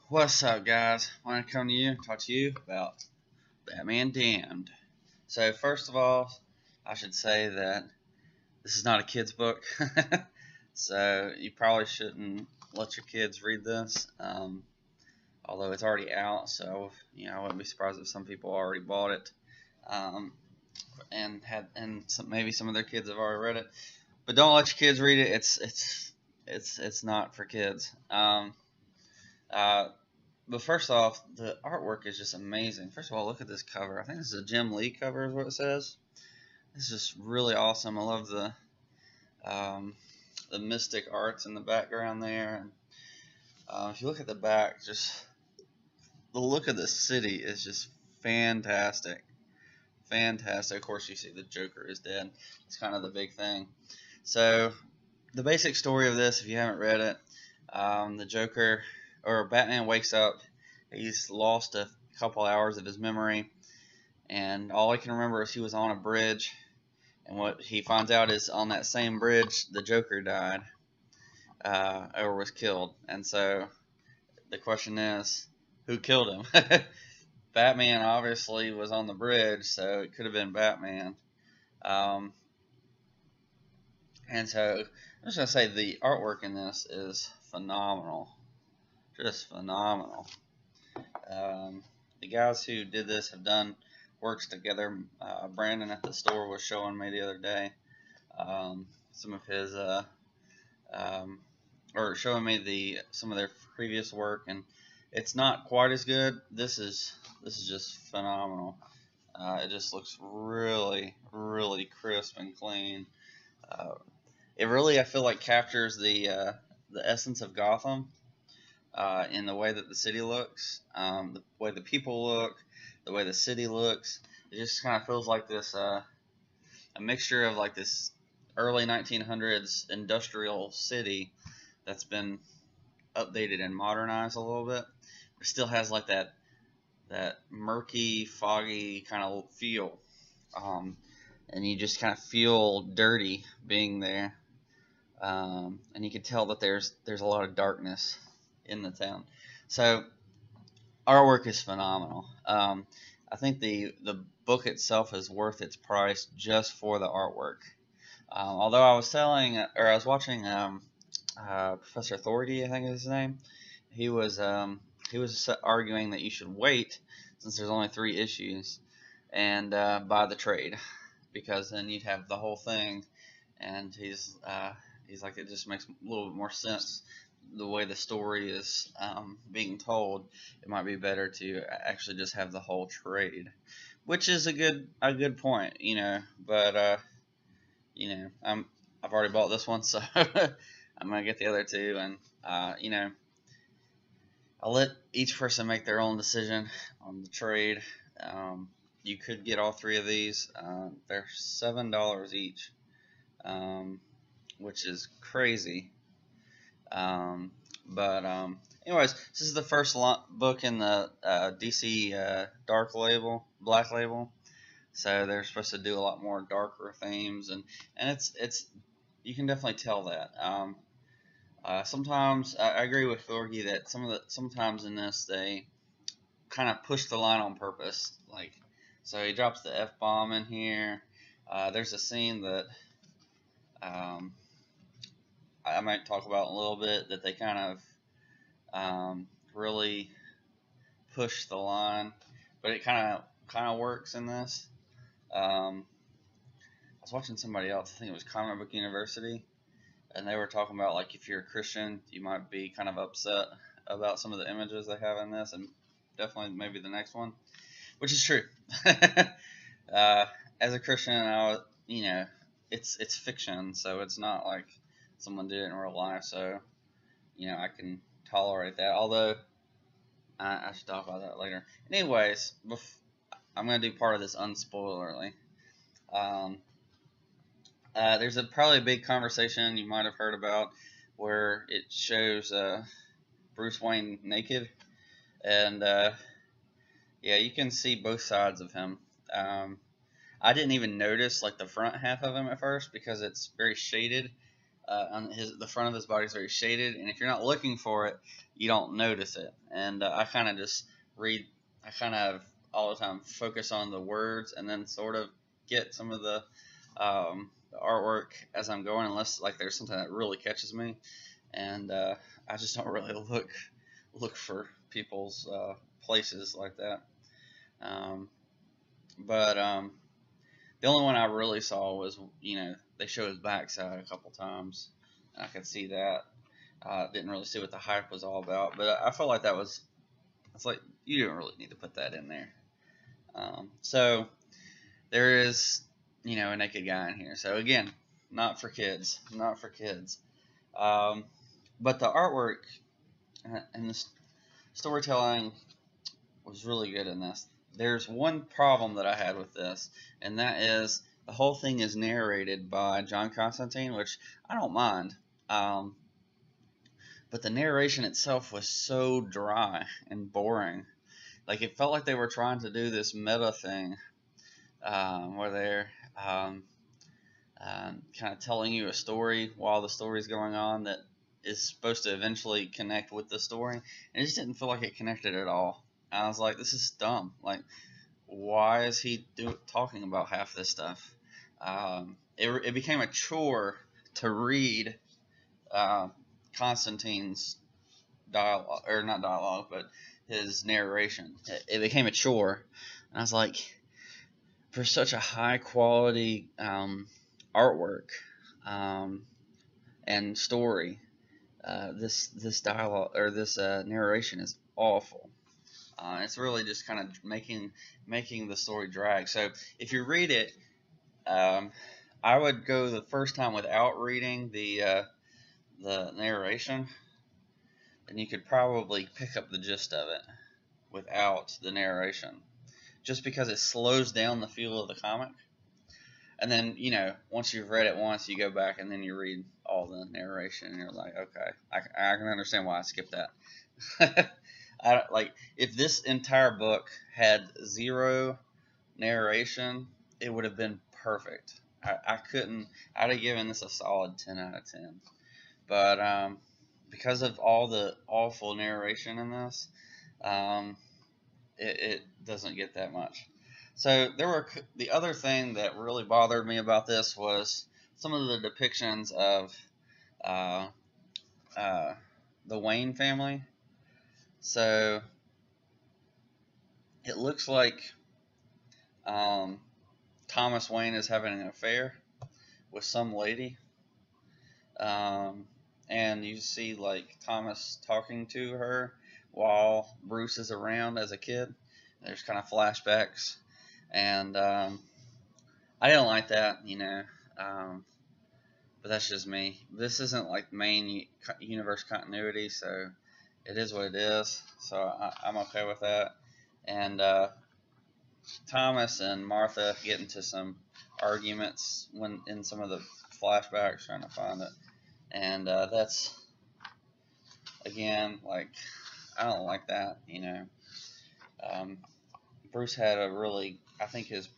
What's up, guys? I want to come to you and talk to you about Batman Damned. So, first of all, I should say that this is not a kid's book, so you probably shouldn't let your kids read this. Although it's already out, so I wouldn't be surprised if some people already bought it, um, and maybe some of their kids have already read it. But don't let your kids read it. It's not for kids. Uh, But first off, the artwork is just amazing. First of all, look at this cover. I think this is a Jim Lee cover, is what it says. This is just really awesome. I love um, the mystic arts in the background there. And if you look at the back, just the look of the city is just fantastic. Fantastic. Of course, you see the Joker is dead. It's kind of the big thing. So the basic story of this, if you haven't read it, the Joker or Batman wakes up. He's lost a couple hours of his memory, and all I can remember is he was on a bridge, and what he finds out is on that same bridge the Joker died, or was killed. And so the question is, who killed him? Batman obviously was on the bridge, so it could have been Batman. Um, and so I'm just gonna say the artwork in this is phenomenal, just phenomenal. Um, the guys who did this have done works together. Brandon at the store was showing me the other day some of his, or showing me some of their previous work, and it's not quite as good. This is just phenomenal. It just looks really, really crisp and clean. Uh, it really, I feel like, captures the essence of Gotham in the way that the city looks, the way the people look, the way the city looks. It just kind of feels like this a mixture of like this early 1900s industrial city that's been updated and modernized a little bit. It still has like that murky, foggy kind of feel, and you just kind of feel dirty being there. And you can tell that there's a lot of darkness in the town. So artwork is phenomenal. I think the book itself is worth its price just for the artwork. Although I was watching Professor Authority, I think is his name. He was arguing that you should wait since there's only 3 issues and buy the trade because then you'd have the whole thing. And he's like, it just makes a little bit more sense the way the story is being told. It might be better to actually just have the whole trade, which is a good point, But I've already bought this one, so I'm gonna get the other two, and I'll let each person make their own decision on the trade. You could get all 3 of these. They're $7 each, which is crazy. But this is the first book in the DC Black Label. So they're supposed to do a lot more darker themes, and it's you can definitely tell that. Sometimes I agree with Thorgy that sometimes in this they kind of push the line on purpose. Like, so he drops the F-bomb in here. There's a scene that um, I might talk about in a little bit that they kind of really push the line, but it kind of works in this. I was watching somebody else. I think it was Comic Book University, and they were talking about like if you're a Christian, you might be kind of upset about some of the images they have in this, and definitely maybe the next one, which is true. As a Christian, it's fiction, so it's not like someone did it in real life, so I can tolerate that. Although I should talk about that later. Anyways, I'm gonna do part of this unspoilerly. Um, there's probably a big conversation you might have heard about where it shows Bruce Wayne naked, and yeah, you can see both sides of him. I didn't even notice like the front half of him at first because it's very shaded. on the front of his body is very shaded, and if you're not looking for it, you don't notice it. And I kind of just read. I kind of all the time focus on the words, and then sort of get some of the artwork as I'm going, unless like there's something that really catches me, and I just don't really look for people's places like that. Um, but the only one I really saw was, they showed his backside a couple times, and I could see that. Didn't really see what the hype was all about, but I felt like it's like you didn't really need to put that in there. So there is, a naked guy in here. So again, not for kids, not for kids. But the artwork and the storytelling was really good in this. There's one problem that I had with this, and that is the whole thing is narrated by John Constantine, which I don't mind. But the narration itself was so dry and boring. Like, it felt like they were trying to do this meta thing, where they're kind of telling you a story while the story's going on that is supposed to eventually connect with the story. And it just didn't feel like it connected at all. I was like, this is dumb. Like, why is he talking about half this stuff? It became a chore to read Constantine's dialogue, or not dialogue, but his narration. It became a chore. And I was like, for such a high quality artwork and story, this dialogue or this narration is awful. It's really just kind of making the story drag. So if you read it, I would go the first time without reading the narration, and you could probably pick up the gist of it without the narration, just because it slows down the feel of the comic. And then, once you've read it once, you go back and then you read all the narration, and you're like, okay, I can understand why I skipped that. If this entire book had zero narration, it would have been perfect. I'd have given this a solid 10 out of 10. But because of all the awful narration in this, it doesn't get that much. So the other thing that really bothered me about this was some of the depictions of the Wayne family. So it looks like Thomas Wayne is having an affair with some lady, and you see like Thomas talking to her while Bruce is around as a kid. There's kind of flashbacks. And I didn't like that, but that's just me. This isn't like main universe continuity, so it is what it is. So I'm okay with that. And Thomas and Martha get into some arguments when in some of the flashbacks, trying to find it. And that's, again, like, I don't like that, Bruce had I think his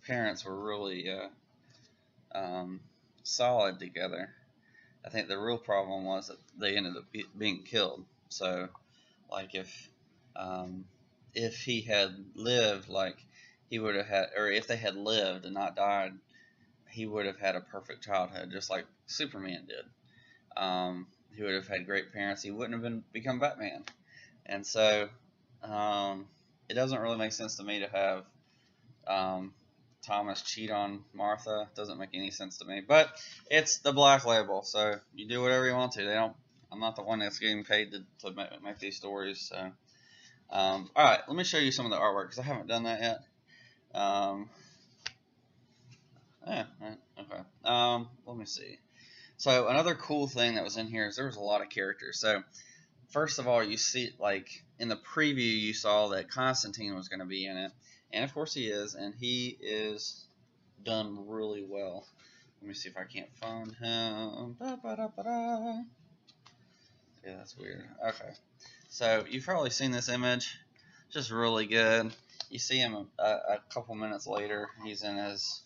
parents were really solid together. I think the real problem was that they ended up being killed. So, like, if he had lived, like, he would have had, or if they had lived and not died, he would have had a perfect childhood, just like Superman did. He would have had great parents. He wouldn't have become Batman. And so, it doesn't really make sense to me to have Thomas cheat on Martha. It doesn't make any sense to me. But it's the Black Label, so you do whatever you want to. I'm not the one that's getting paid to make these stories. So, all right, let me show you some of the artwork because I haven't done that yet. Okay. Let me see. So another cool thing that was in here is there was a lot of characters. So first of all, you see, like, in the preview, you saw that Constantine was going to be in it. And, of course, he is. And he is done really well. Let me see if I can't find him. Yeah, that's weird. Okay. So, you've probably seen this image. Just really good. You see him a couple minutes later. He's in his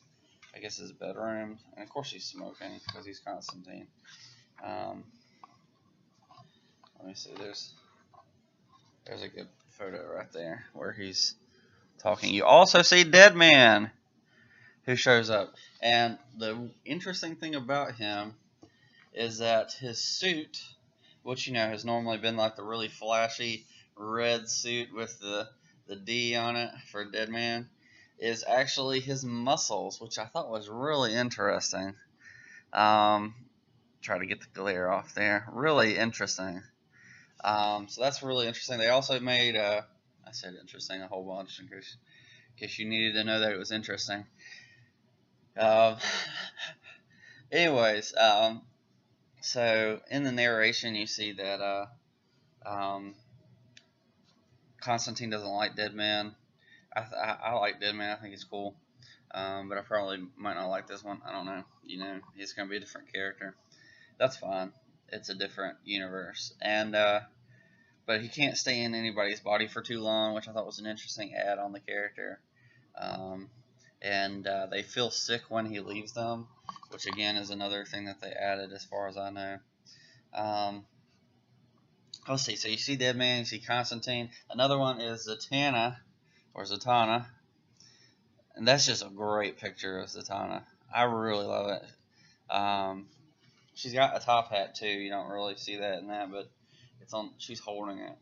I guess his bedroom, and of course he's smoking because he's Constantine. Let me see. There's a good photo right there where he's talking. You also see Deadman, who shows up, and the interesting thing about him is that his suit, which has normally been like the really flashy red suit with the D on it for Deadman, is actually his muscles, which I thought was really interesting. Try to get the glare off there. Really interesting. So that's really interesting. They also made, I said interesting a whole bunch in case you needed to know that it was interesting. Anyways, so in the narration you see that Constantine doesn't like Deadman. I like Deadman. I think he's cool. But I probably might not like this one. I don't know. He's going to be a different character. That's fine. It's a different universe. And but he can't stay in anybody's body for too long, which I thought was an interesting add on the character. And they feel sick when he leaves them, which again is another thing that they added as far as I know. Let's see. So you see Deadman, you see Constantine. Another one is Zatanna, or Zatanna. And that's just a great picture of Zatanna. I really love it. She's got a top hat too. You don't really see that in that, but it's on. She's holding it,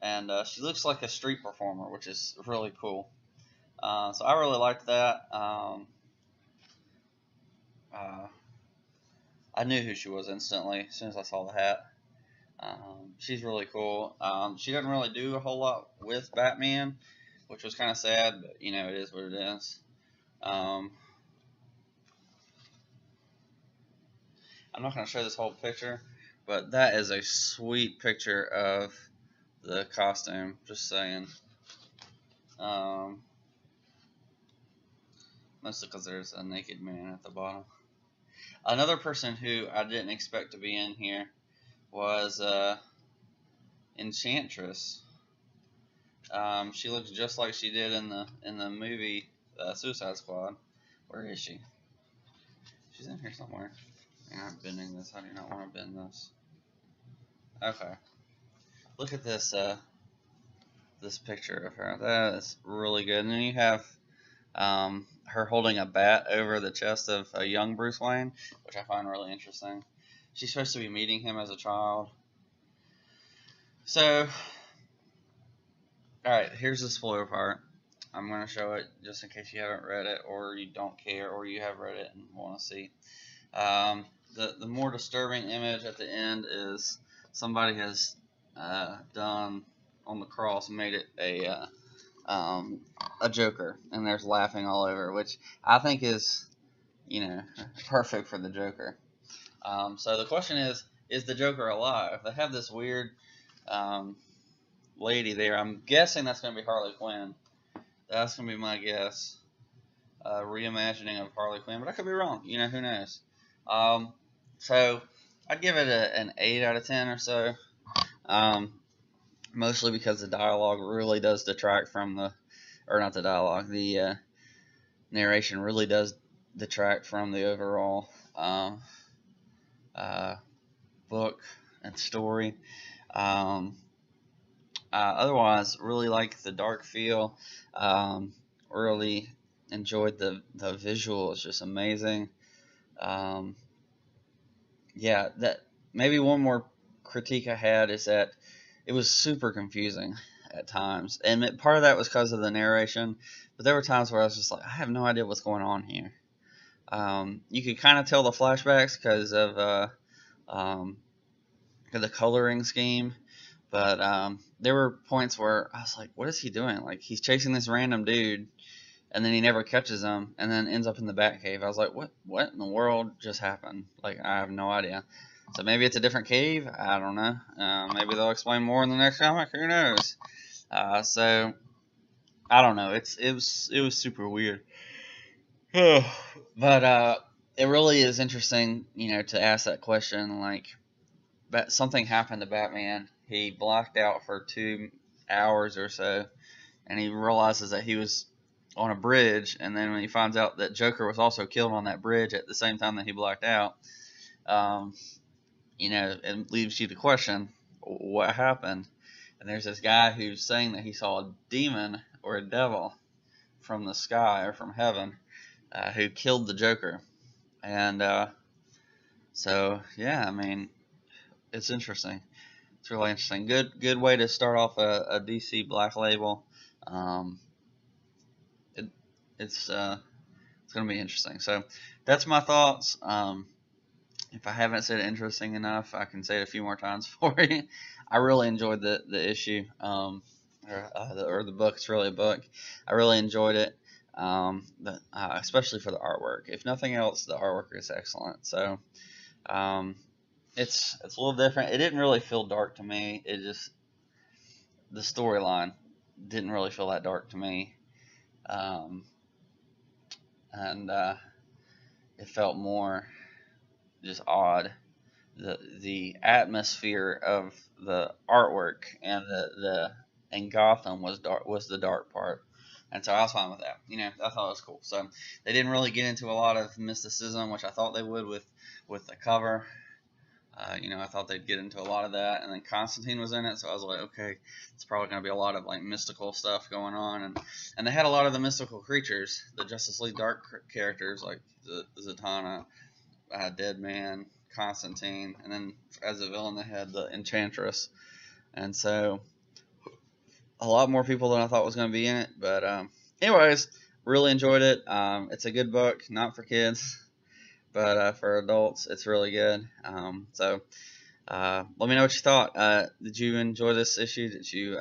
and she looks like a street performer, which is really cool. So I really liked that. I knew who she was instantly as soon as I saw the hat. She's really cool. She doesn't really do a whole lot with Batman, which was kind of sad, but it is what it is. I'm not going to show this whole picture, but that is a sweet picture of the costume, just saying. Mostly because there's a naked man at the bottom. Another person who I didn't expect to be in here was Enchantress. She looks just like she did in the movie Suicide Squad. Where is she? She's in here somewhere. I'm bending this. I do not want to bend this. Okay. Look at this this picture of her. That is really good. And then you have her holding a bat over the chest of a young Bruce Wayne, which I find really interesting. She's supposed to be meeting him as a child. So, alright, here's the spoiler part. I'm going to show it just in case you haven't read it, or you don't care, or you have read it and want to see. The more disturbing image at the end is somebody has done on the cross, made it a Joker, and there's laughing all over, which I think is perfect for the Joker. So the question is the Joker alive? They have this weird lady there. I'm guessing that's going to be Harley Quinn. That's going to be my guess. Reimagining of Harley Quinn, but I could be wrong. Who knows? So I'd give it an 8 out of 10 or so. Mostly because the dialogue really does detract from not the dialogue, the narration really does detract from the overall book and story. Otherwise, really like the dark feel. Really enjoyed the visual. It's just amazing. Yeah, that maybe one more critique I had is that it was super confusing at times, and part of that was because of the narration. But there were times where I was just like, I have no idea what's going on here. You could kind of tell the flashbacks because of the coloring scheme, but there were points where I was like, what is he doing? Like, he's chasing this random dude, and then he never catches him, and then ends up in the Batcave. I was like, what in the world just happened? Like, I have no idea. So maybe it's a different cave. I don't know. Maybe they'll explain more in the next comic. Who knows? So I don't know. It was super weird. But it really is interesting, to ask that question. Like, something happened to Batman. He blacked out for 2 hours or so, and he realizes that he was on a bridge, and then when he finds out that Joker was also killed on that bridge at the same time that he blacked out, um, it leaves you to question what happened. And there's this guy who's saying that he saw a demon or a devil from the sky or from heaven who killed the Joker. And so, yeah, I mean, it's interesting. It's really interesting. Good way to start off a DC Black Label. It's going to be interesting. So that's my thoughts. If I haven't said interesting enough, I can say it a few more times for you. I really enjoyed the issue, or the book. It's really a book. I really enjoyed it, especially for the artwork. If nothing else, the artwork is excellent. So it's a little different. It didn't really feel dark to me. It just, the storyline didn't really feel that dark to me, and it felt more just odd. The atmosphere of the artwork and and Gotham was the dark part, and so I was fine with that. I thought it was cool. So they didn't really get into a lot of mysticism, which I thought they would with the cover. I thought they'd get into a lot of that, and then Constantine was in it, so I was like, okay, it's probably going to be a lot of like mystical stuff going on, and they had a lot of the mystical creatures, the Justice League Dark characters like Zatanna, Deadman, Constantine, and then as a villain they had the Enchantress, and so a lot more people than I thought was going to be in it. But anyways, really enjoyed it. It's a good book, not for kids, but for adults, it's really good. So let me know what you thought. Did you enjoy this issue? Did you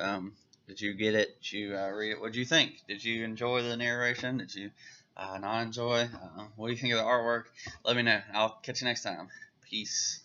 get it? Did you read it? What did you think? Did you enjoy the narration? Did you not enjoy? What do you think of the artwork? Let me know. I'll catch you next time. Peace.